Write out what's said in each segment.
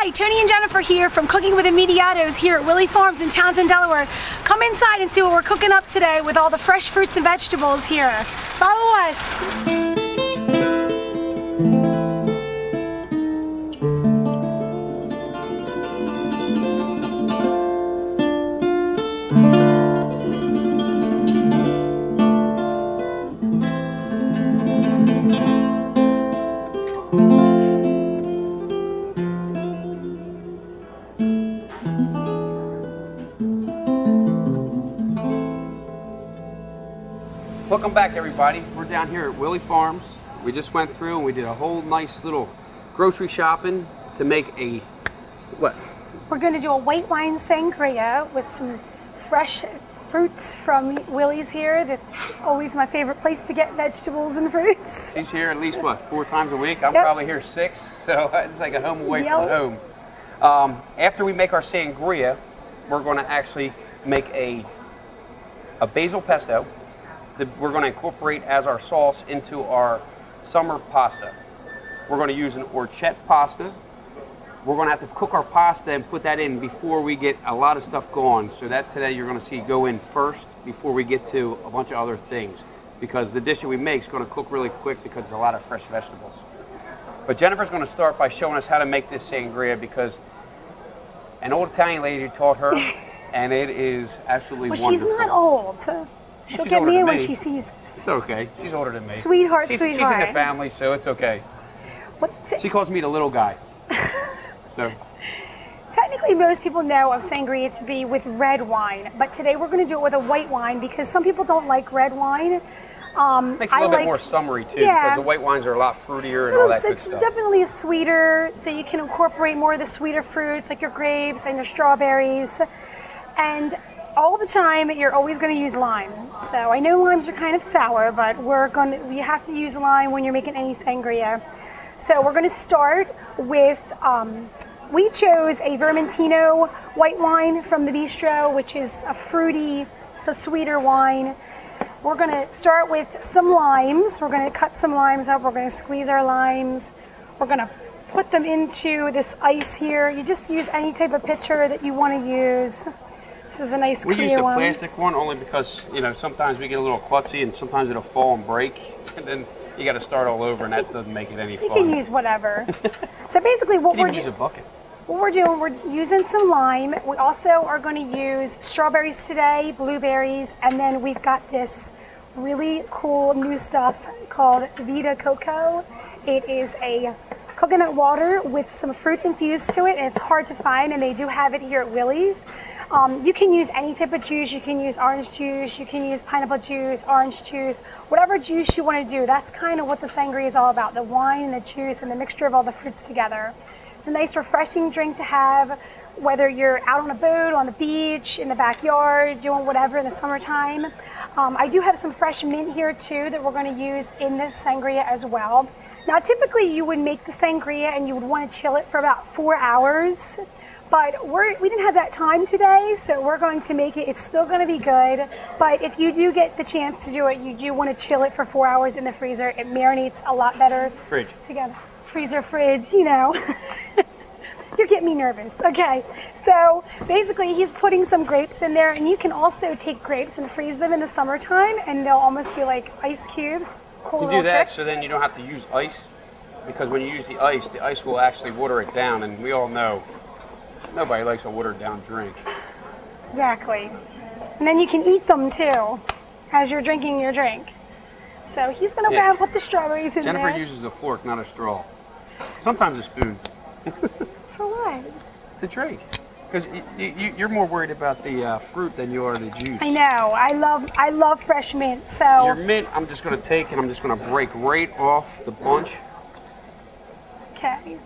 Hi, Tony and Jennifer here from Cooking with Immediatos here at Willey Farms in Townsend, Delaware. Come inside and see what we're cooking up today with all the fresh fruits and vegetables here. Follow us. Welcome back, everybody. We're down here at Willey Farms. We just went through and we did a whole nice little grocery shopping to make a, what? We're going to do a white wine sangria with some fresh fruits from Willie's here. That's always my favorite place to get vegetables and fruits. She's here at least, what, 4 times a week? I'm probably here 6, so it's like a home away from home. After we make our sangria, we're going to actually make a basil pesto. We're going to incorporate as our sauce into our summer pasta. We're going to use an orchette pasta. We're going to have to cook our pasta and put that in before we get a lot of stuff going. So that today you're going to see go in first before we get to a bunch of other things. Because the dish that we make is going to cook really quick because there's a lot of fresh vegetables. But Jennifer's going to start by showing us how to make this sangria because an old Italian lady taught her and it is absolutely wonderful. She's not old. She'll get me in when she sees this. It's okay. She's older than me. Sweetheart, she's sweetheart. She's in the family, so it's okay. She calls me the little guy. So. Technically, most people know of sangria to be with red wine, but today we're going to do it with a white wine because some people don't like red wine. Makes it a little bit more summery too, because the white wines are a lot fruitier and all that good stuff. It's definitely sweeter, so you can incorporate more of the sweeter fruits like your grapes and your strawberries. And all the time, you're always going to use lime. So I know limes are kind of sour, but you have to use lime when you're making any sangria. So we're going to start with, we chose a Vermentino white wine from the Bistro, which is a fruity, it's a sweeter wine. We're going to start with some limes. We're going to cut some limes up. We're going to squeeze our limes. We're going to put them into this ice here. You just use any type of pitcher that you want to use. This is a nice clear one. We use the plastic one only because, you know, sometimes we get a little klutzy and sometimes it'll fall and break. And then you got to start all over and that doesn't make it any fun. You can use whatever. So basically what we're doing. use a bucket. What we're doing, we're using some lime. We also are going to use strawberries today, blueberries, and then we've got this really cool new stuff called Vita Coco. It is a coconut water with some fruit infused to it, and it's hard to find, and they do have it here at Willie's. You can use any type of juice. You can use orange juice, you can use pineapple juice, orange juice, whatever juice you want to do. That's kind of what the sangria is all about, the wine and the juice and the mixture of all the fruits together. It's a nice refreshing drink to have, whether you're out on a boat, on the beach, in the backyard, doing whatever in the summertime. I do have some fresh mint here too that we're going to use in the sangria as well. Now typically you would make the sangria and you would want to chill it for about 4 hours, but we didn't have that time today, so we're going to make it. It's still going to be good, but if you do get the chance to do it, you do want to chill it for 4 hours in the freezer. It marinates a lot better together. Freezer, fridge, you know. You're getting me nervous. Okay, so basically he's putting some grapes in there, and you can also take grapes and freeze them in the summertime, and they'll almost be like ice cubes. Cool. You do that so then you don't have to use ice, because when you use the ice will actually water it down, and we all know nobody likes a watered down drink. Exactly. And then you can eat them too as you're drinking your drink. So he's going to go and put the strawberries in there. Jennifer uses a fork, not a straw. Sometimes a spoon. For what? To drink. Because you're more worried about the fruit than you are the juice. I know. I love fresh mint. So your mint, I'm just going to take and I'm just going to break right off the bunch. Okay.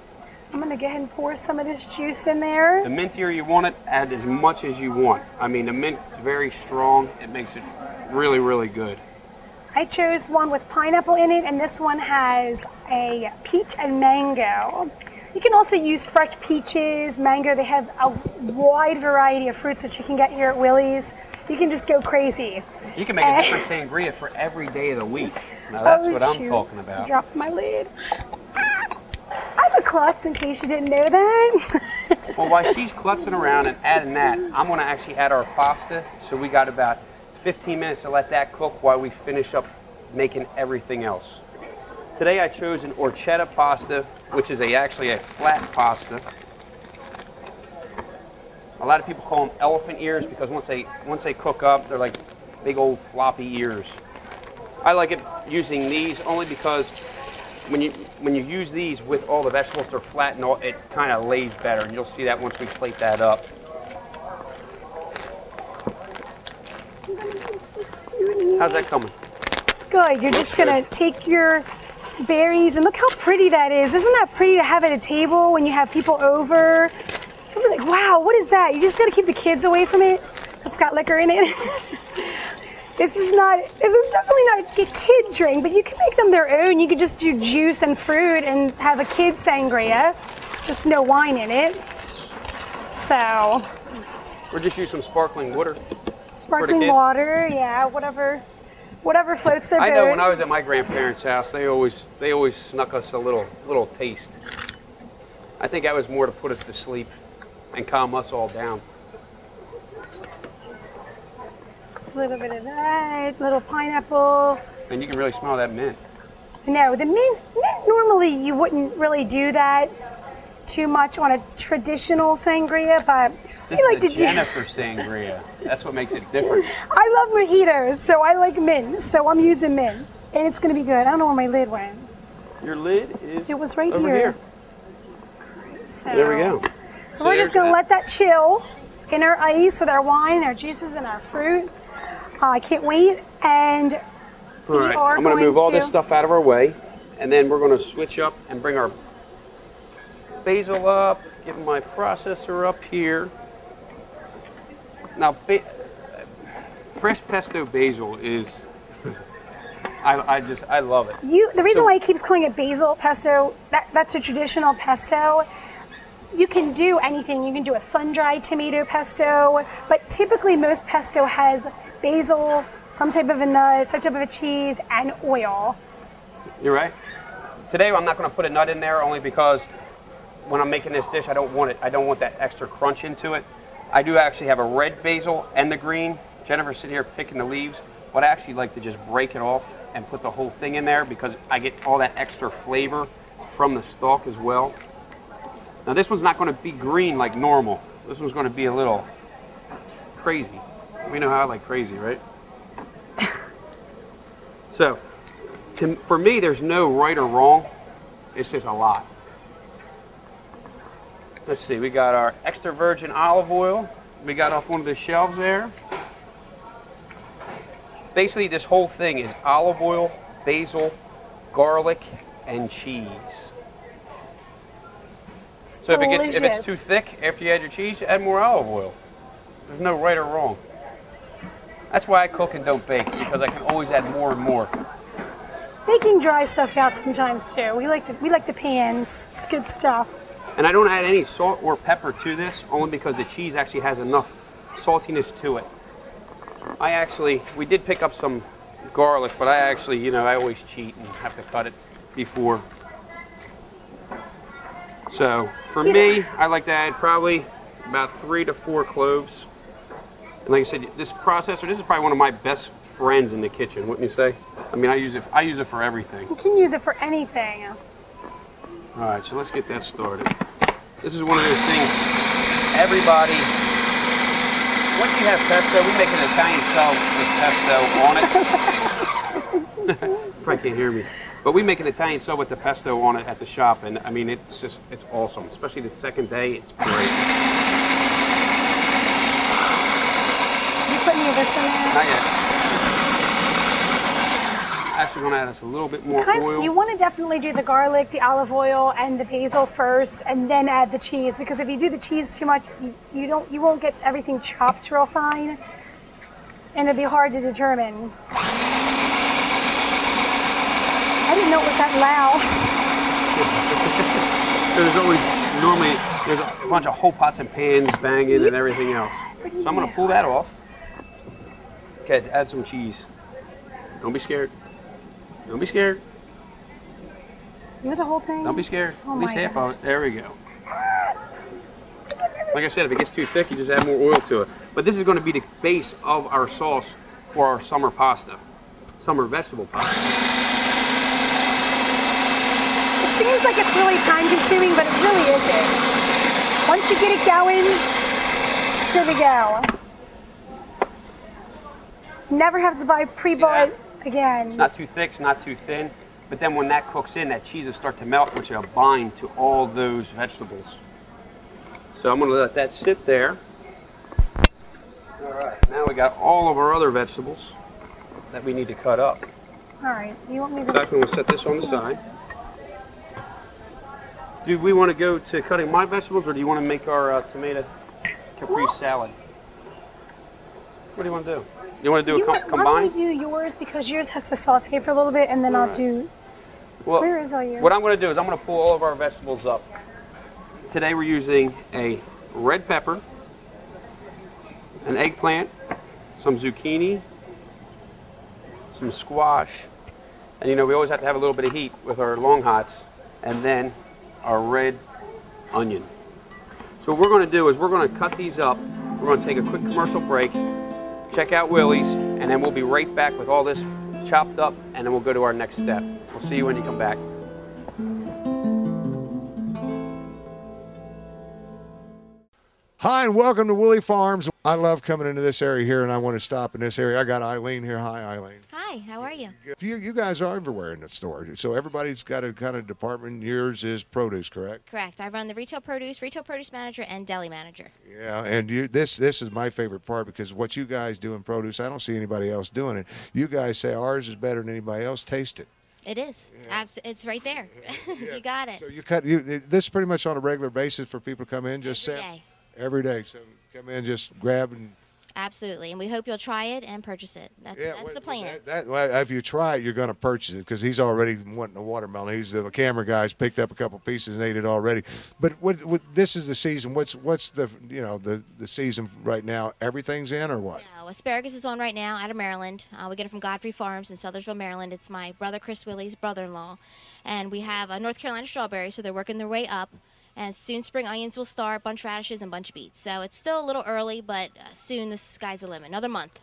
I'm going to go ahead and pour some of this juice in there. The mintier you want it, add as much as you want. I mean, the mint is very strong. It makes it really, really good. I chose one with pineapple in it, and this one has a peach and mango. You can also use fresh peaches, mango. They have a wide variety of fruits that you can get here at Willie's. You can just go crazy. You can make a different sangria for every day of the week. Now that's what I'm talking about. Dropped my lid. I'm a klutz in case you didn't know that. Well, while she's klutzing around and adding that, I'm going to actually add our pasta. So we got about 15 minutes to let that cook while we finish up making everything else. Today I chose an orchetta pasta, which is actually a flat pasta. A lot of people call them elephant ears because once they cook up, they're like big old floppy ears. I like it using these only because when you use these with all the vegetables, they're flat and it kind of lays better, and you'll see that once we plate that up. How's that coming? It's good. You're just gonna take your berries, and look how pretty that is. Isn't that pretty to have at a table when you have people over? You'll be like, wow, what is that? You just gotta keep the kids away from it. It's got liquor in it. This is definitely not a kid drink, but you can make them their own. You could just do juice and fruit and have a kid sangria, just no wine in it. So. Or just use some sparkling water. Sparkling water, yeah, whatever floats their boat. I know when I was at my grandparents' house, they always snuck us a little taste. I think that was more to put us to sleep and calm us all down. A little bit of that, little pineapple. And you can really smell that mint. No, the mint normally you wouldn't really do that too much on a traditional sangria, but this we like is to Jennifer sangria. That's what makes it different. I love mojitos, so I like mint, so I'm using mint, and it's gonna be good. I don't know where my lid went. Your lid is It was right over here. So, there we go. So we're just gonna let that chill in our ice with our wine, our juices, and our fruit. I can't wait, and all right, I'm going to move all this stuff out of our way, and then we're going to switch up and bring our basil up, get my processor up here. Now, fresh pesto basil is, I love it. The reason why he keeps calling it basil pesto, that's a traditional pesto. You can do anything. You can do a sun-dried tomato pesto, but typically most pesto has basil, some type of a nut, some type of a cheese, and oil. You're right. Today I'm not going to put a nut in there only because when I'm making this dish, I don't want that extra crunch into it. I do actually have a red basil and the green. Jennifer's sitting here picking the leaves, but I actually like to just break it off and put the whole thing in there because I get all that extra flavor from the stalk as well. Now this one's not going to be green like normal. This one's going to be a little crazy. We know how I like crazy, right? So, for me, there's no right or wrong. It's just a lot. Let's see, we got our extra virgin olive oil. We got off one of the shelves there. Basically, this whole thing is olive oil, basil, garlic, and cheese. So if it's too thick after you add your cheese, add more olive oil. There's no right or wrong. That's why I cook and don't bake, because I can always add more and more. Baking dries stuff out sometimes too. We like the pans. It's good stuff. And I don't add any salt or pepper to this, only because the cheese actually has enough saltiness to it. We did pick up some garlic, but I always cheat and have to cut it before. So for me, I like to add probably about 3 to 4 cloves. And like I said, this processor, this is probably one of my best friends in the kitchen, wouldn't you say? I mean, I use it for everything. You can use it for anything. All right, so let's get that started. This is one of those things, everybody, once you have pesto, we make an Italian sub with pesto on it. Probably can't hear me. But we make an Italian sub with the pesto on it at the shop, and I mean, it's awesome. Especially the second day, it's great. Did you put any of this in there? Not yet. Actually, want to add us a little bit more oil. You want to definitely do the garlic, the olive oil, and the basil first, and then add the cheese. Because if you do the cheese too much, you won't get everything chopped real fine, and it'd be hard to determine. I didn't know it was that loud. There's a bunch of whole pots and pans banging and everything else. So I'm going to pull that off. Okay, add some cheese. Don't be scared. Don't be scared. You want the whole thing? Don't be scared. Oh, at least my half gosh. of it. There we go. Like I said, if it gets too thick, you just add more oil to it. But this is going to be the base of our sauce for our summer pasta, summer vegetable pasta. It seems like it's really time consuming, but it really isn't. Once you get it going, it's good to go. Never have to buy pre-bought again. It's not too thick, it's not too thin. But then when that cooks in, that cheese will start to melt, which will bind to all those vegetables. So I'm going to let that sit there. All right, now we got all of our other vegetables that we need to cut up. All right, you want me to... So I'm going to set this on the side. Do we want to go to cutting my vegetables, or do you want to make our tomato caprese salad? What do you want to do? You want to do a combined? Why don't we do yours, because yours has to saute for a little bit, and then I'll do... Well, where is all yours? What I'm going to do is I'm going to pull all of our vegetables up. Today we're using a red pepper, an eggplant, some zucchini, some squash, and you know we always have to have a little bit of heat with our long hots, and then our red onion. So what we're going to do is we're going to cut these up. We're going to take a quick commercial break, check out Willie's, and then we'll be right back with all this chopped up, and then we'll go to our next step. We'll see you when you come back. Hi, and welcome to Willey Farms. I love coming into this area here, and I want to stop in this area. I got Eileen here. Hi, Eileen. Hi, how are you? You guys are everywhere in the store, so everybody's got a kind of department. Yours is produce, correct? Correct. I run the retail produce manager, and deli manager. Yeah, and this is my favorite part, because what you guys do in produce, I don't see anybody else doing it. You guys say ours is better than anybody else. Taste it. It is. Yeah. It's right there. Yeah. You got it. So this is pretty much on a regular basis for people to come in, just every day. Every day. So come in, just grab and... Absolutely, and we hope you'll try it and purchase it. That's the plan. If you try it, you're going to purchase it, because he's already wanting a watermelon. He's the camera guy. He's picked up a couple pieces and ate it already. But what this is the season. What's the the season right now? Everything's in, or what? No, asparagus is on right now out of Maryland. We get it from Godfrey Farms in Sothersville, Maryland. It's my brother Chris Willie's brother-in-law, and we have North Carolina strawberries, so they're working their way up. And soon spring onions will start, bunch radishes and bunch beets. So it's still a little early, but soon the sky's the limit. Another month.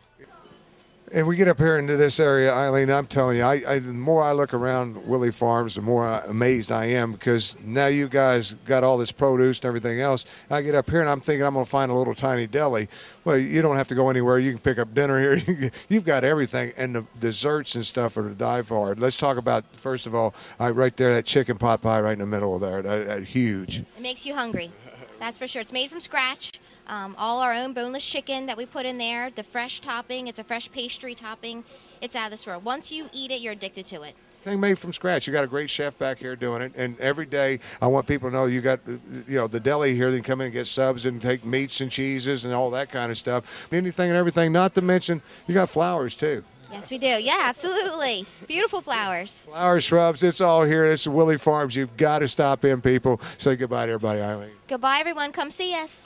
And we get up here into this area, Eileen, I'm telling you, the more I look around Willey Farms, the more amazed I am, because now you guys got all this produce and everything else. I get up here and I'm thinking I'm going to find a little tiny deli. Well, you don't have to go anywhere. You can pick up dinner here. You've got everything, and the desserts and stuff are to die for. Let's talk about, first of all, right there, that chicken pot pie right in the middle of there, that huge. It makes you hungry. That's for sure. It's made from scratch. All our own boneless chicken that we put in there, the fresh topping. It's a fresh pastry topping. It's out of this world. Once you eat it, you're addicted to it. Thing made from scratch. You got a great chef back here doing it, and every day I want people to know you got the deli here. They can come in and get subs and take meats and cheeses and all that kind of stuff. Anything and everything. Not to mention you got flowers too. Yes, we do. Yeah, absolutely. Beautiful flowers. Flower shrubs. It's all here. This is Willey Farms. You've got to stop in, people. Say goodbye to everybody, Eileen. Goodbye, everyone. Come see us.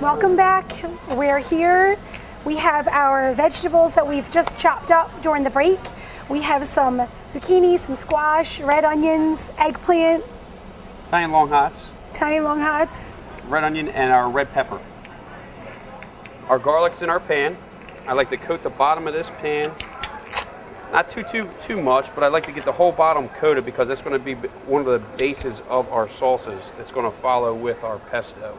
Welcome back. We're here. We have our vegetables that we've just chopped up during the break. We have some zucchini, some squash, red onions, eggplant. Tiny long hots. Tiny long hots. Red onion and our red pepper. Our garlic's in our pan. I like to coat the bottom of this pan. Not too much, but I like to get the whole bottom coated, because that's going to be one of the bases of our sauces that's going to follow with our pesto.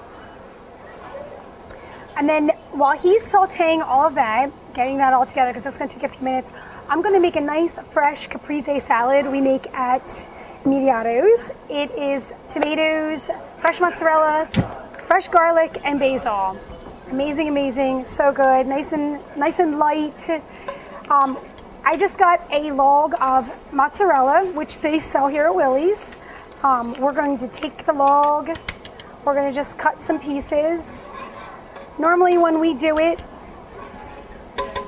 And then while he's sauteing all of that, getting that all together, because that's going to take a few minutes, I'm going to make a nice fresh caprese salad we make at Immediato's. It is tomatoes, fresh mozzarella, fresh garlic, and basil. Amazing, amazing, so good, nice and light. I just got a log of mozzarella, which they sell here at Willie's. We're going to take the log, we're going to just cut some pieces. Normally when we do it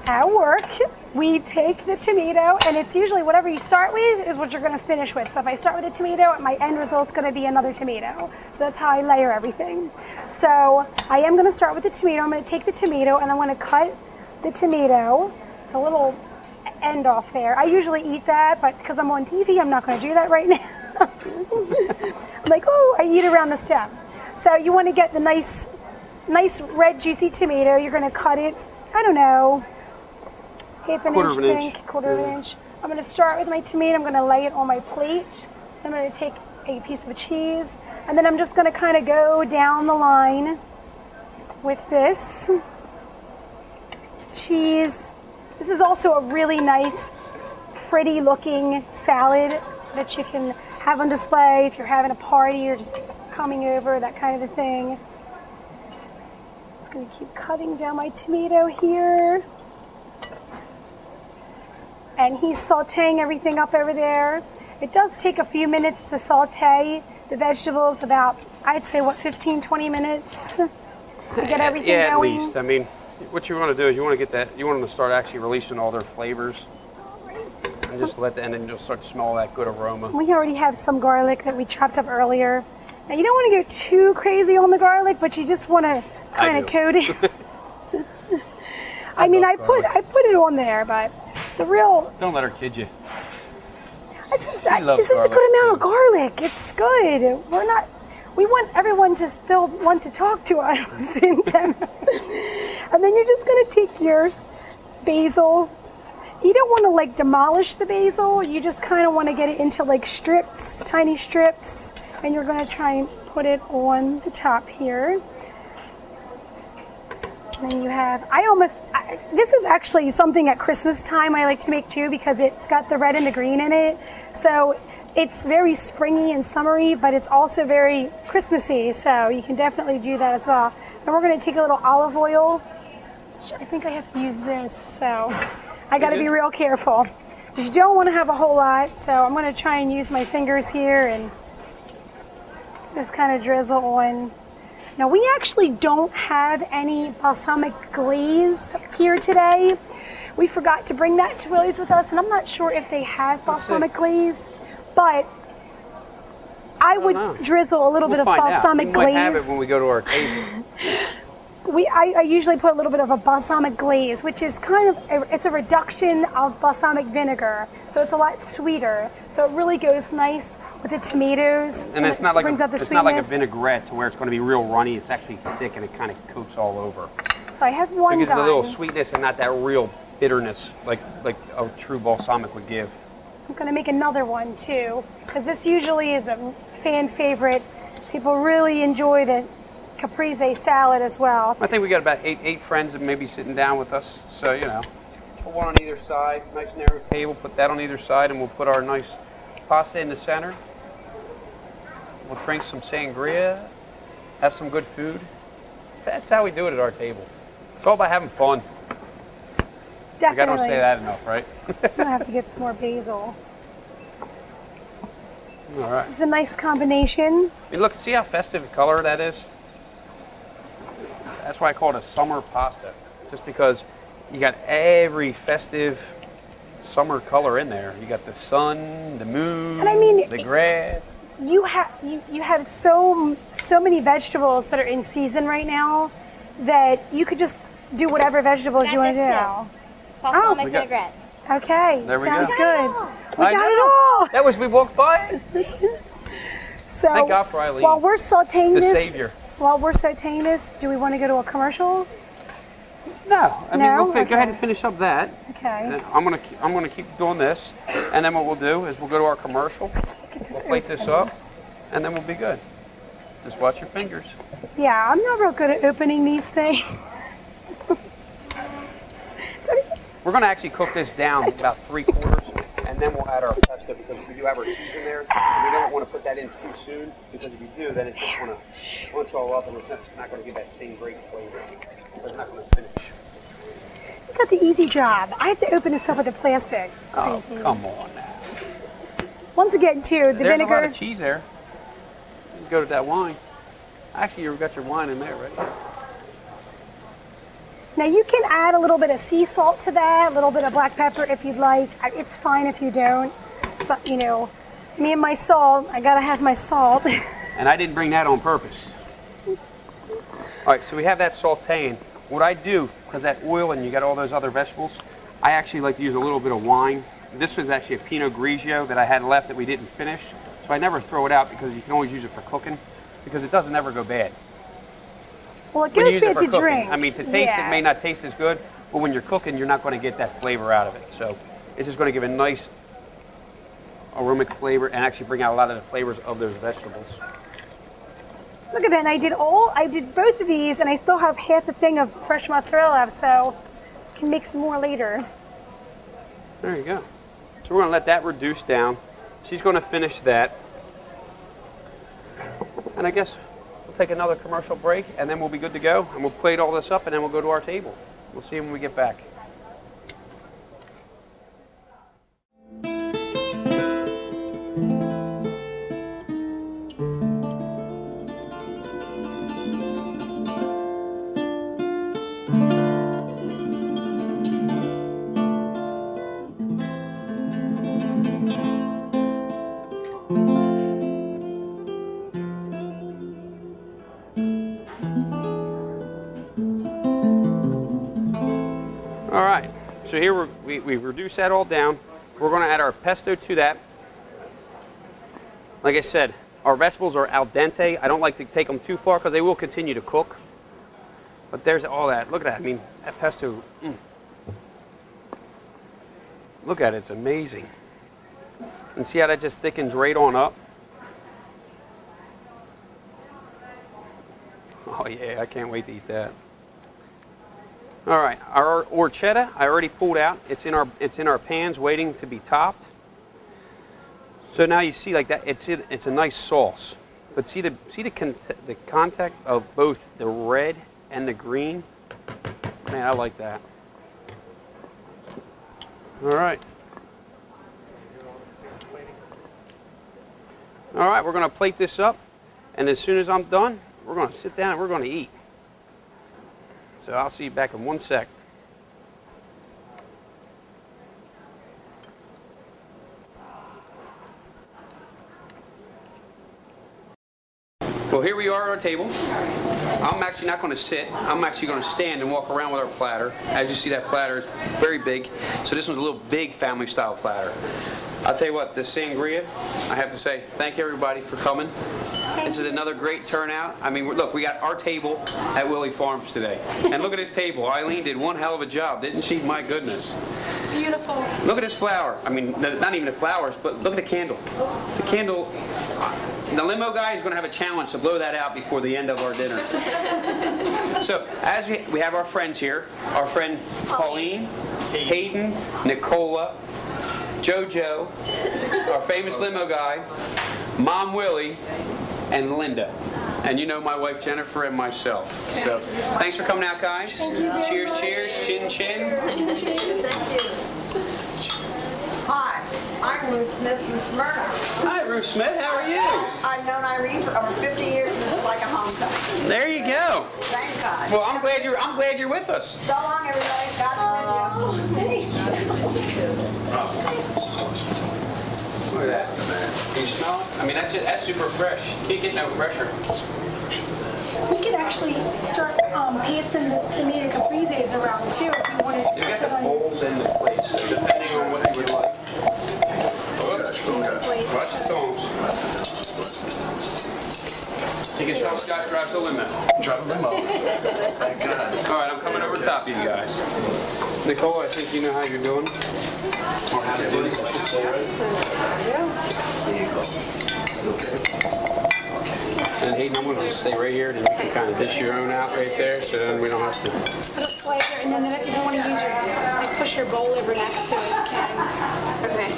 at work, we take the tomato, and it's usually whatever you start with is what you're going to finish with. So if I start with a tomato, my end result's going to be another tomato. So that's how I layer everything. So I am going to start with the tomato. I'm going to take the tomato and I'm going to cut the tomato, a little end off there. I usually eat that, but because I'm on TV, I'm not going to do that right now. I'm like, oh, I eat around the stem. So you want to get the nice red juicy tomato. You're going to cut it, I don't know, half an inch thick, quarter of an inch. I'm going to start with my tomato. I'm going to lay it on my plate. I'm going to take a piece of cheese, and then I'm just going to kind of go down the line with this cheese. This is also a really nice, pretty looking salad that you can have on display if you're having a party or just coming over, that kind of a thing. Just going to keep cutting down my tomato here. And he's sauteing everything up over there. It does take a few minutes to saute the vegetables, about, I'd say, what, 15, 20 minutes to get everything going? Yeah, at least. I mean, what you want to do is you want to get that, you want them to start actually releasing all their flavors. And just let the, and then you'll start to smell that good aroma. We already have some garlic that we chopped up earlier. Now, you don't want to go too crazy on the garlic, but you just want to kind of coat it. I mean, I put it on there, but the real... Don't let her kid you. It's just that this is a good amount of garlic. It's good. We want everyone to still want to talk to us in 10 minutes. And then you're just going to take your basil. You don't want to like demolish the basil. You just kind of want to get it into like strips, tiny strips. And you're going to try and put it on the top here. And then you have, this is actually something at Christmas time I like to make too, because it's got the red and the green in it. So it's very springy and summery, but it's also very Christmassy. So you can definitely do that as well. And we're going to take a little olive oil. I think I have to use this, so I got to be real careful. You don't want to have a whole lot, so I'm going to try and use my fingers here and just kind of drizzle on. Now, we actually don't have any balsamic glaze here today. We forgot to bring that to Willie's with us, and I'm not sure if they have balsamic glaze, but I would drizzle a little bit of balsamic glaze. We might have it when we go to our table. I usually put a little bit of a balsamic glaze, which is kind of, it's a reduction of balsamic vinegar, so it's a lot sweeter. So it really goes nice with the tomatoes, and it's not like not like a vinaigrette to where it's going to be real runny. It's actually thick and it kind of coats all over. So I have one. So it gives it a little sweetness and not that real bitterness like a true balsamic would give. I'm going to make another one too, because this usually is a fan favorite. People really enjoy the caprese salad as well. I think we got about eight friends that may be sitting down with us. So, you know, put one on either side, nice narrow table, put that on either side, and we'll put our nice pasta in the center. We'll drink some sangria, have some good food. That's how we do it at our table. It's all about having fun. Definitely. I don't say that enough, right? I'm gonna have to get some more basil. All right. This is a nice combination. I mean, look, see how festive color that is? That's why I call it a summer pasta, just because you got every festive summer color in there. You got the sun, the moon, and I mean, the grass. You have so many vegetables that are in season right now that you could just do whatever vegetables you want to do. Balsamic vinaigrette. Okay, there we sounds go. Good. We got it all. That was, we walked by it. So thank God for Eileen, while we're sauteing the this, savior. While we're sauteing this, do we want to go to a commercial? No, I mean, we'll go ahead and finish up that. Okay. I'm gonna keep doing this, and then what we'll do is we'll go to our commercial. We'll plate this up, and then we'll be good. Just watch your fingers. Yeah, I'm not real good at opening these things. We're gonna actually cook this down about 3/4, and then we'll add our pesto, because we do have our cheese in there, and we don't want to put that in too soon, because if you do, then it's just going to bunch all up, and it's not going to give that same great flavor. It's not going to finish. You got the easy job. I have to open this up with the plastic. Oh, Crazy. come on now. Once again, too, the There's vinegar. a lot of cheese there. You go to that wine. Actually, you've got your wine in there, right? Now you can add a little bit of sea salt to that, a little bit of black pepper if you'd like. It's fine if you don't. So, you know, me and my salt, I gotta have my salt. And I didn't bring that on purpose. All right, so we have that sauteing. What I do, because that oil and you got all those other vegetables, I actually like to use a little bit of wine. This was actually a Pinot Grigio that I had left that we didn't finish. So I never throw it out because you can always use it for cooking because it doesn't ever go bad. Well, it goes good to cooking. drink. I mean, to taste it may not taste as good, but when you're cooking, you're not going to get that flavor out of it. So it's just going to give a nice aromatic flavor and actually bring out a lot of the flavors of those vegetables. Look at that, and I did both of these, and I still have half a thing of fresh mozzarella, so I can make some more later. There you go. So we're going to let that reduce down. She's going to finish that. And I guess we'll take another commercial break, and then we'll be good to go. And we'll plate all this up, and then we'll go to our table. We'll see when we get back. All right, so here we've reduced that all down. We're going to add our pesto to that. Like I said, our vegetables are al dente. I don't like to take them too far because they will continue to cook. But there's all that. Look at that. I mean, that pesto. Look at it. It's amazing. And see how that just thickens right on up? Oh yeah, I can't wait to eat that. All right, our orchetta I already pulled out. It's in our pans waiting to be topped. So now you see like that. It's a nice sauce. But see the contact of both the red and the green. Man, I like that. All right. All right, we're going to plate this up, and as soon as I'm done, we're going to sit down and we're going to eat. So I'll see you back in 1 sec. Well, here we are at our table. I'm actually not going to sit. I'm actually going to stand and walk around with our platter. As you see, that platter is very big. So this one's a little big family style platter. I'll tell you what, the sangria, I have to say, thank you everybody for coming. This is another great turnout. I mean, look, we got our table at Willey Farms today. And look at this table. Eileen did one hell of a job, didn't she? My goodness. Beautiful. Look at this flower. I mean, not even the flowers, but look at the candle. The candle, the limo guy is going to have a challenge to blow that out before the end of our dinner. So, as we have our friends here, our friend Pauline, Hayden, Nicola, JoJo, our famous limo guy, Mom Willie, and Linda. And you know my wife Jennifer and myself. So thanks for coming out, guys. Cheers, cheers, chin, chin. Chin, chin. Thank you. Hi, I'm Ruth Smith from Smyrna. Hi, Ruth Smith. How are you? I've known Irene for over 50 years, and this is like a homecoming. There you go. Thank God. Well, I'm glad you're with us. So long, everybody. God bless you. Look at that. Can you smell it? I mean, that's super fresh. You can't get no fresher. We could actually start passing the tomato capreses around too if you wanted to. We got the bowls and the plates, so depending on what you would like. Watch the tongs. You can smell Scott drives the limo. Drive a limo. Thank God. All right, I'm coming over top of you guys. Nicole, I think you know how you're doing. Or how to do this. There you go. Okay. And Hayden, I'm going to just stay right here, then you can kind of dish your own out right there, so then we don't have to. Put a slider, and then if you don't want to use push your bowl over next to it, you can. Okay.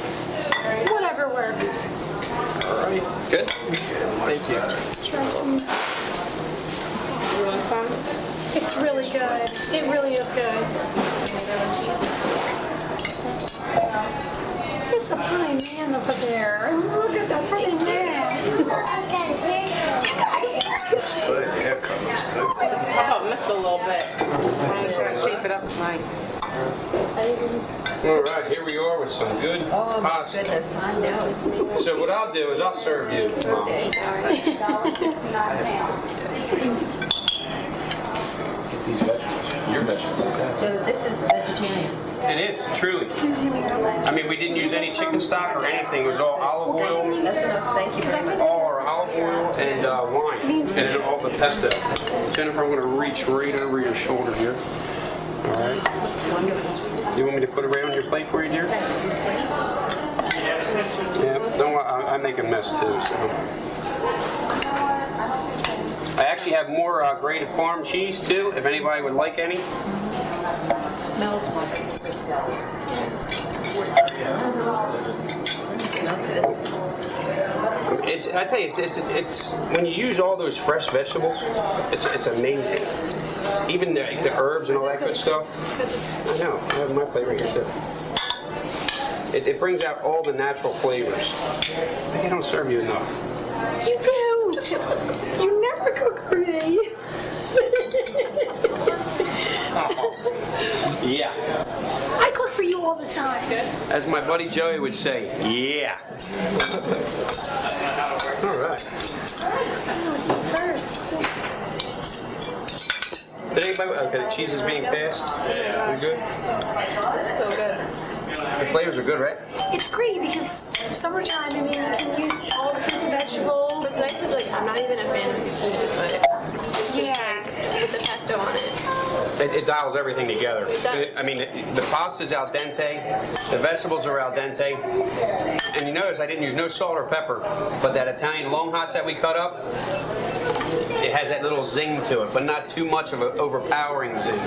Whatever works. All right. Good? Thank you. It's really good. It really is good. There's a funny man over there. Look at that funny man. Good haircut. It's good. Oh, missed a little bit. I'm just going to shape it up tonight. All right, here we are with some good pasta. Goodness, I know. So what I'll do is I'll serve you, Mom. Get these vegetables. Your vegetables. So this is vegetarian. It is, truly. I mean, we didn't use any chicken stock or anything. It was all olive oil. That's enough. Thank you very much. All our olive oil and wine. And then all the pesto. Jennifer, I'm going to reach right over your shoulder here. All right. That's wonderful. You want me to put it right on your plate for you, dear? Yeah, don't worry, I make a mess too, so. I actually have more grated farm cheese too, if anybody would like any. It smells wonderful. I tell you, it's when you use all those fresh vegetables, it's amazing. Even the herbs and all that good stuff. I know, I have my plate right here too. It brings out all the natural flavors. I don't serve you enough. You don't. You never cook for me. Yeah. I cook for you all the time. As my buddy Joey would say, yeah. All right. First. Did anybody? Okay, the cheese is being passed. Yeah. Good. So good. The flavors are good, right? It's great because summertime, I mean, you can use all the fruits and vegetables. What's nice is, like, I'm not even a fan of zucchini, but it's just like, with the pesto on it. It dials everything together. It does. I mean, the pasta's al dente, the vegetables are al dente, and you notice I didn't use no salt or pepper, but that Italian long hots that we cut up, it has that little zing to it, but not too much of an overpowering zing.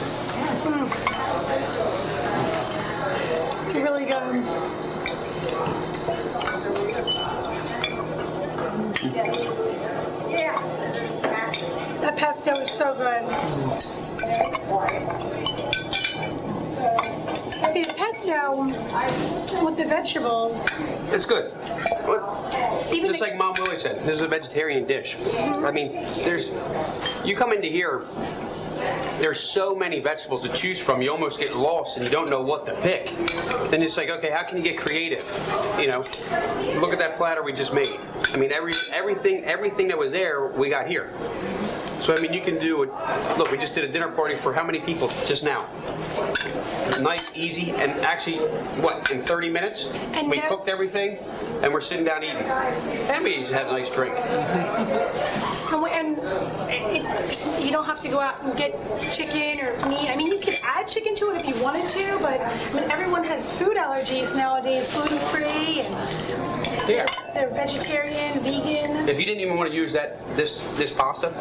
It's really good. Yeah. That pesto is so good. See, the pesto with the vegetables. It's good. Even Just like Mom Willie said, this is a vegetarian dish. I mean, you come into here, there's so many vegetables to choose from, you almost get lost and you don't know what to pick. Then it's like, okay, how can you get creative? You know, look at that platter we just made. I mean, everything that was there, we got here. So, I mean, you can do it. Look, we just did a dinner party for how many people just now? Nice, easy, and actually, what, in 30 minutes? And we cooked everything, and we're sitting down eating. And we had a nice drink. And you don't have to go out and get chicken or meat. I mean, you could add chicken to it if you wanted to, but I mean, everyone has food allergies nowadays, gluten-free, and they're vegetarian, vegan. If you didn't even want to use this pasta,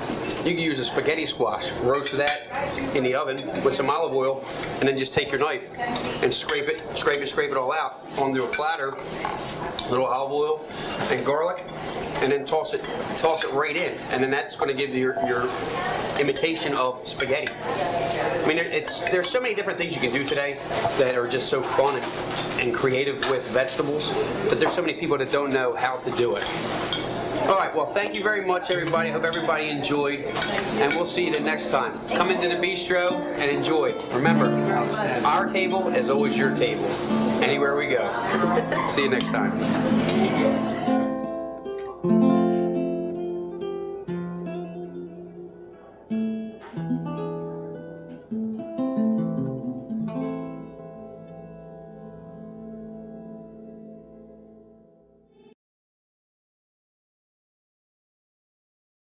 you can use a spaghetti squash. Roast that in the oven with some olive oil, and then just take your knife and scrape it all out onto a platter. A little olive oil and garlic, and then toss it right in, and then that's going to give you your imitation of spaghetti. I mean, there's so many different things you can do today that are just so fun and creative with vegetables, but there's so many people that don't know how to do it. All right, well, thank you very much, everybody. Hope everybody enjoyed, and we'll see you the next time. Come into the bistro and enjoy. Remember, our table is always your table, anywhere we go. See you next time.